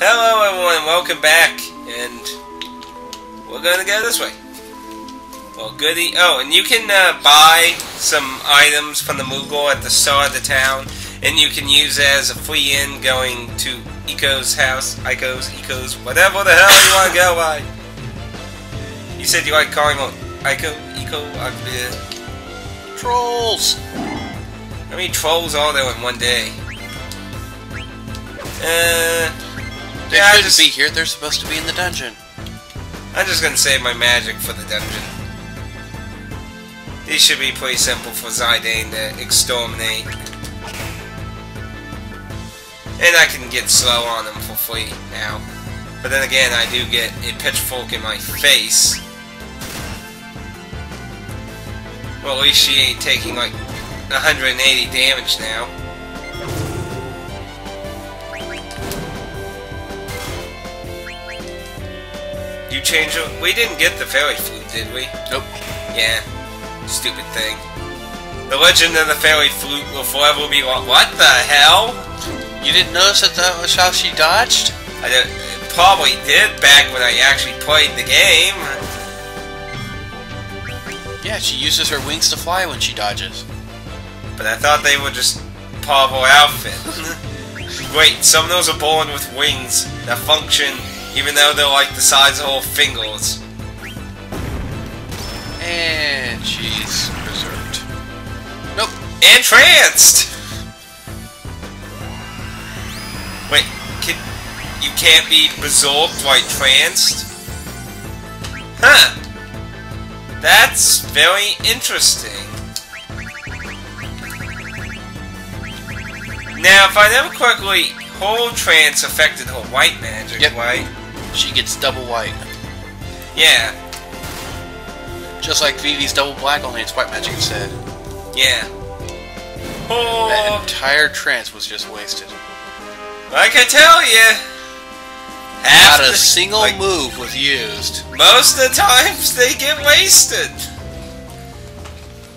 Hello everyone, welcome back, and we're gonna go this way. Well, goody. Oh, and you can buy some items from the Moogle at the start of the town, and you can use it as a free in going to Eco's house. Eco's, whatever the hell you want to go by. You said you like calling him Eco? Trolls! How many trolls are there in one day? They couldn't be here, they're supposed to be in the dungeon. I'm just gonna save my magic for the dungeon. These should be pretty simple for Zidane to exterminate. And I can get slow on them for free now. But then again, I do get a pitchfork in my face. Well, at least she ain't taking like 180 damage now. You changed it? We didn't get the fairy flute, did we? Nope. Yeah. Stupid thing. The legend of the fairy flute will forever be lost. What the hell? You didn't notice that was how she dodged? I probably did back when I actually played the game. Yeah, she uses her wings to fly when she dodges. But I thought they were just part of her outfit. Wait, some of those are born with wings that function even though they're like the size of whole fingers. And she's berserked. Nope. Entranced! Wait, you can't be berserked while tranced? Huh. That's very interesting. Now, if I remember correctly, whole trance affected her white magic, yep. Right? She gets double white. Yeah. Just like Vivi's double black, only it's white magic instead. Yeah. Oh. That entire trance was just wasted. Like I tell you, not a single move was used. Most of the times they get wasted.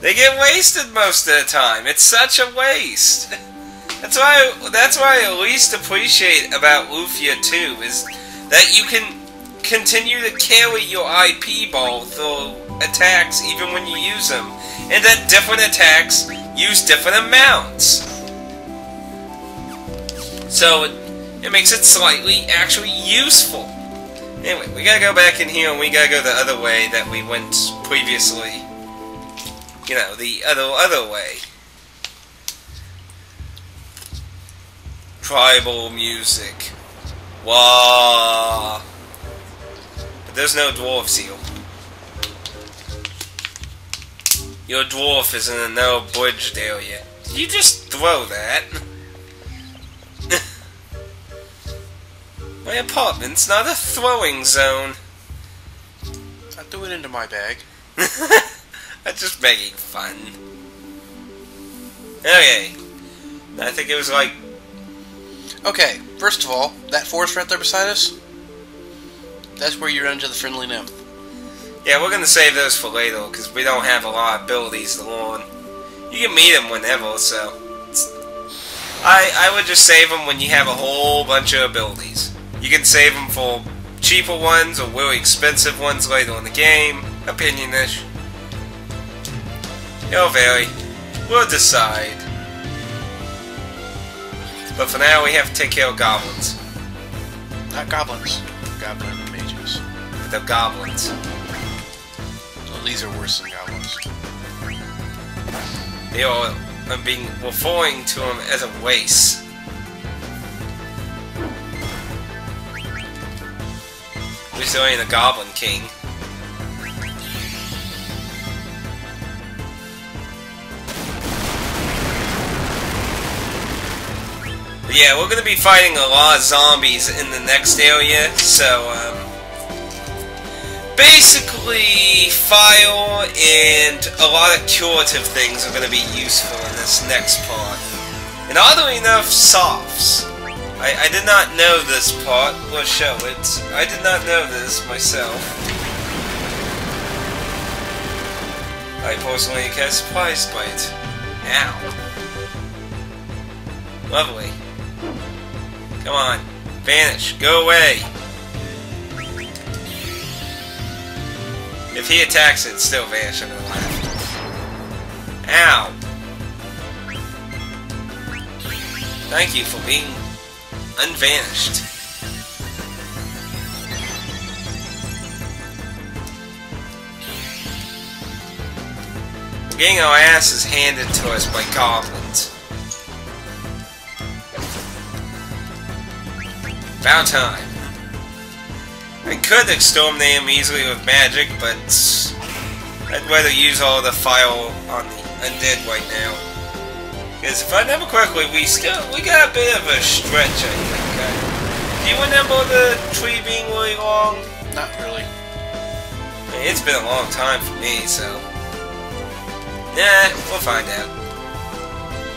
They get wasted most of the time. It's such a waste. That's why I at least appreciate about Lufia 2 is that you can continue to carry your IP ball through attacks even when you use them, and that different attacks use different amounts. So it makes it slightly actually useful. Anyway, we gotta go back in here and we gotta go the other way that we went previously. You know, the other way. Tribal music. Wow. But there's no dwarves here. Your dwarf is in a no-bridged area. Did you just throw that? My apartment's not a throwing zone. I threw it into my bag. I'm just making fun. Okay. I think it was like... Okay, first of all, that forest right there beside us, that's where you run into the friendly nymph. Yeah, we're gonna save those for later, because we don't have a lot of abilities to learn. You can meet them whenever, so... I would just save them when you have a whole bunch of abilities. You can save them for cheaper ones or really expensive ones later in the game. Opinion-ish. It'll vary. We'll decide. But for now, we have to take care of goblins. Not goblins. Goblin mages. The goblins. Well, these are worse than goblins. They are being referring to them as a race. At least there ain't a Goblin King. But yeah, we're gonna be fighting a lot of zombies in the next area, so basically fire and a lot of curative things are gonna be useful in this next part. And oddly enough, softs. I did not know this part. We'll show it. I did not know this myself. I personally get surprised by it. Ow. Lovely. Come on. Vanish. Go away. If he attacks it, still vanish. I'm gonna laugh. Ow. Thank you for being unvanished. We're getting our asses handed to us by goblins. About time. I could extort them easily with magic, but I'd rather use all the fire on the undead right now. Because if I remember correctly, we got a bit of a stretch, I think. Do you remember the tree being really long? Not really. I mean, it's been a long time for me, so... Nah, we'll find out.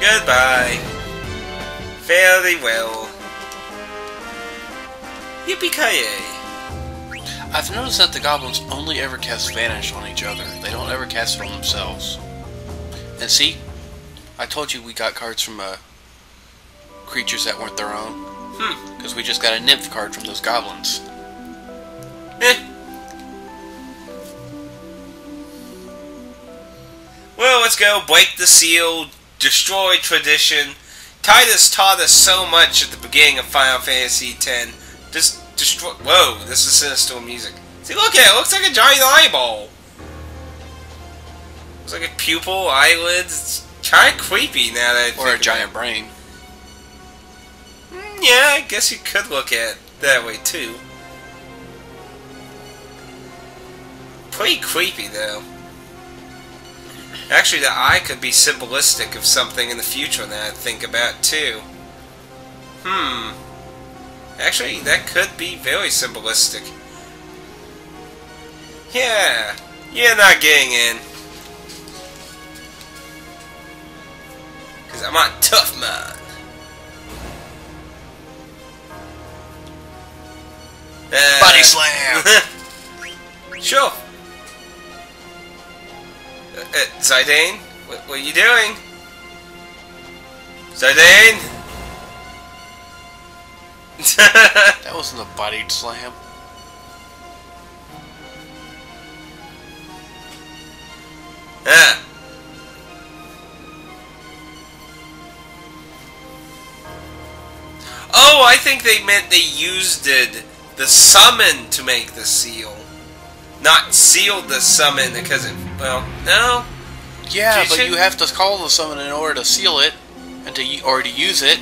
Goodbye. Fare thee well. Yippee-ki-yay. I've noticed that the goblins only ever cast Vanish on each other. They don't ever cast it on themselves. And see? I told you we got cards from creatures that weren't their own. Because we just got a nymph card from those goblins. Well, let's go. Break the seal. Destroy tradition. Titus taught us so much at the beginning of Final Fantasy X. Just destroy... Whoa, this is sinister music. See, look at it. It looks like a giant eyeball. Looks like a pupil, eyelids. It's kind of creepy now that I think Or a giant brain. Yeah, I guess you could look at it that way, too. Pretty creepy, though. Actually, the eye could be symbolistic of something in the future that I think about, too. Actually, that could be very symbolistic. Yeah, you're not getting in. Because I'm a tough man. Body slam! Sure. Zidane? What are you doing? Zidane? That wasn't a body slam. Ah. Oh, I think they meant they used the summon to make the seal. Not sealed the summon because it... Well, no. Yeah, but you have to call the summon in order to seal it, and to use it.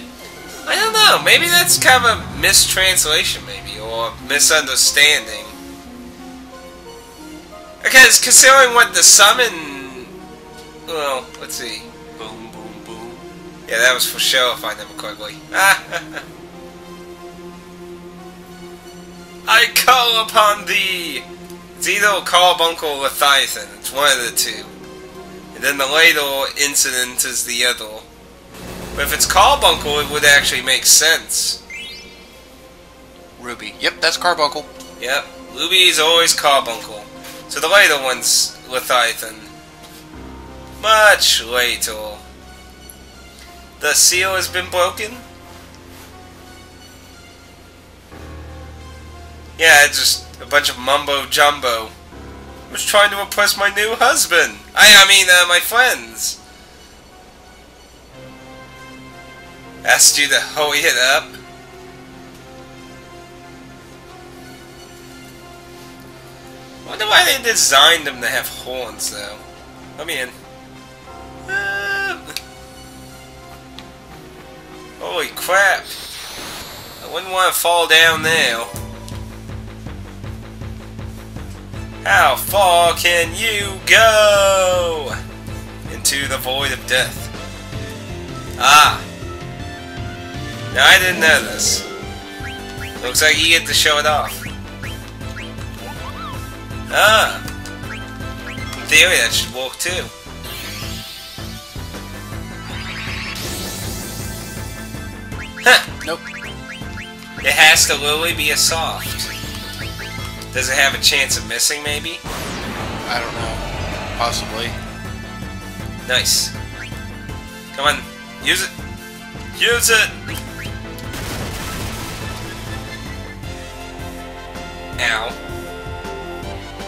I don't know. Maybe that's kind of a mistranslation, maybe, or a misunderstanding. Because considering what the summon... Well, let's see. Boom, boom, boom. Yeah, that was for show if I remember correctly. I call upon thee! It's either Carbuncle or Leviathan. It's one of the two. And then the later incident is the other. But if it's Carbuncle, it would actually make sense. Ruby. Yep, that's Carbuncle. Yep. Ruby is always Carbuncle. So the later one's Leviathan. Much later. The seal has been broken? Yeah, it's just a bunch of mumbo-jumbo. I was trying to impress my new husband. I mean, my friends. Asked you to hurry it up. I wonder why they designed them to have horns, though. Let me in. Holy crap. I wouldn't want to fall down there. How far can you go? Into the void of death. Ah. Now I didn't know this. Looks like you get to show it off. Ah. In theory that should work too. Huh. Nope. It has to literally be a soft. Does it have a chance of missing, maybe? I don't know. Possibly. Nice. Come on. Use it. Use it! Ow.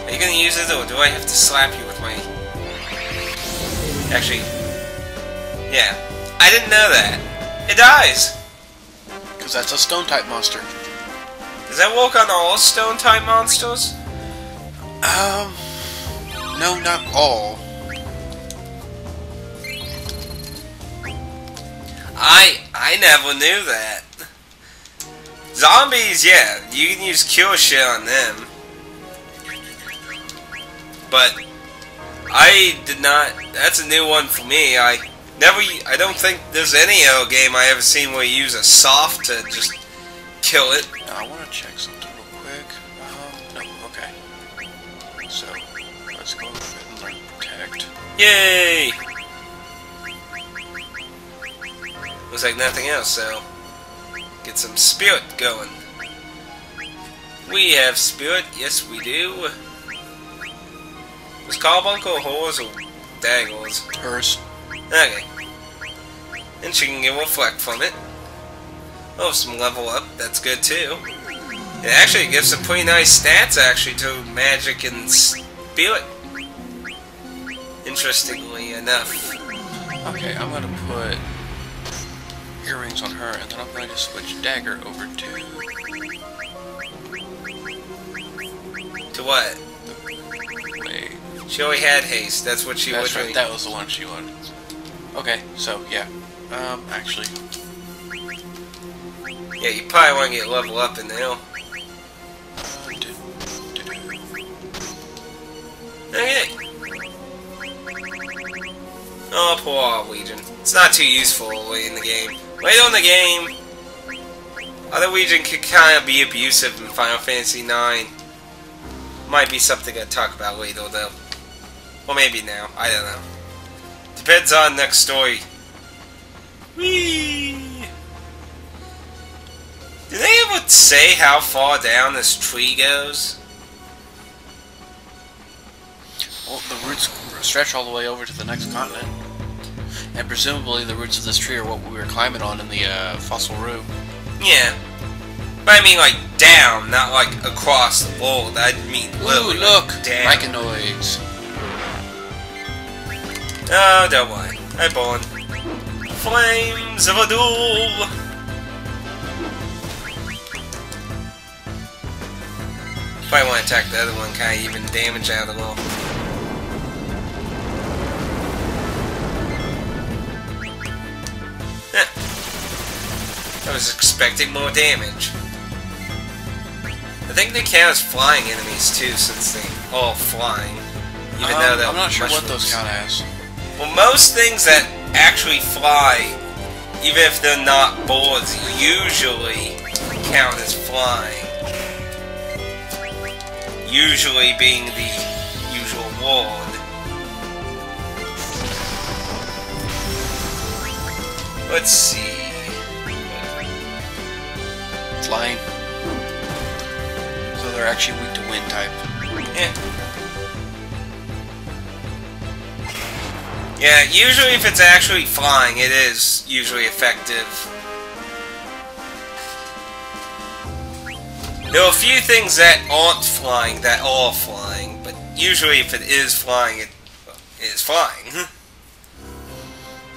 Are you gonna use it, or do I have to slap you with my... Actually... Yeah. I didn't know that. It dies! Because that's a stone-type monster. Does that work on all stone-type monsters? No, not all. I never knew that. Zombies, yeah, you can use cure shit on them. But I did not. That's a new one for me. I don't think there's any other game I ever seen where you use a soft to just kill it. Now, I want to check something real quick. No, okay. So let's go ahead and learn protect. Yay! Looks like nothing else, so get some spirit going. We have spirit, yes we do. Was Carbuncle hers or daggers? Hers. Okay. And she can get reflect from it. Oh, some level up, that's good too. It actually gives some pretty nice stats actually to magic and spirit. Interestingly enough. Okay, I'm gonna put earrings on her, and then I'm going to switch dagger over to... To what? Wait. She already had haste, that's what she That's was. right, that was the one she wanted. Okay, so, yeah. Actually... Yeah, you probably want to get level up in the hill. Okay. Oh, poor Legion. It's not too useful late in the game. Late on the game, other Legion could kind of be abusive in Final Fantasy IX. Might be something I'd talk about later, though. Or maybe now. I don't know. Depends on next story. Whee! Did they ever say how far down this tree goes? Well, the roots stretch all the way over to the next continent. And presumably the roots of this tree are what we were climbing on in the fossil room. Yeah. But I mean like down, not like across the world. I mean literally. Ooh, look! Like down. Myconoids. Oh, don't worry. I'm born. Flames of Adul! Probably want to attack the other one, kind of even damage out of the wall. I was expecting more damage. I think they count as flying enemies too, since they all flying. Even though they're I'm not sure mushrooms. what those count as. Well, most things that actually fly, even if they're not boards, usually count as flying. Usually being the usual word. Let's see. Flying. So they're actually weak to wind type. Yeah. Yeah, usually if it's actually flying, it is usually effective. There are a few things that aren't flying that are flying, but usually if it is flying, it is flying.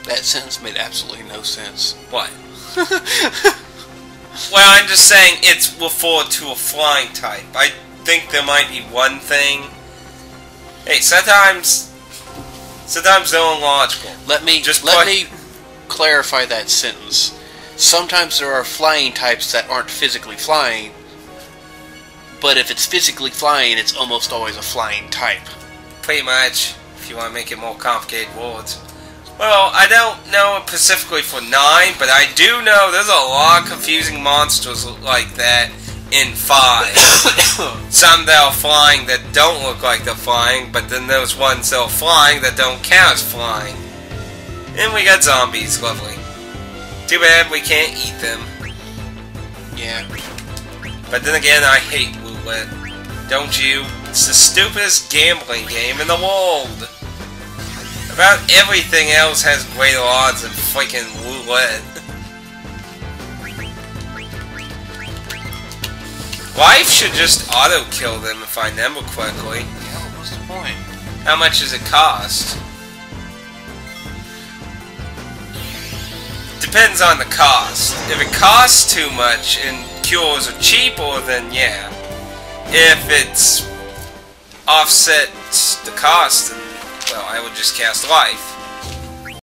That sentence made absolutely no sense. What? Well, I'm just saying it's referred to a flying type. I think there might be one thing. Hey, sometimes they're illogical. Let me clarify that sentence. Sometimes there are flying types that aren't physically flying, but if it's physically flying, it's almost always a flying type. Pretty much, if you want to make it more complicated words. Well, I don't know specifically for 9, but I do know there's a lot of confusing monsters like that in 5. Some that are flying that don't look like they're flying, but then there's ones that are flying that don't count as flying. And we got zombies, lovely. Too bad we can't eat them. Yeah. But then again, I hate roulette. Don't you? It's the stupidest gambling game in the world. About everything else has greater odds than freaking roulette. Life should just auto-kill them if I nibble quickly. Yeah, what's the point? How much does it cost? Depends on the cost. If it costs too much and cures are cheaper, then yeah. If it's offsets the cost, then, well, I would just cast life.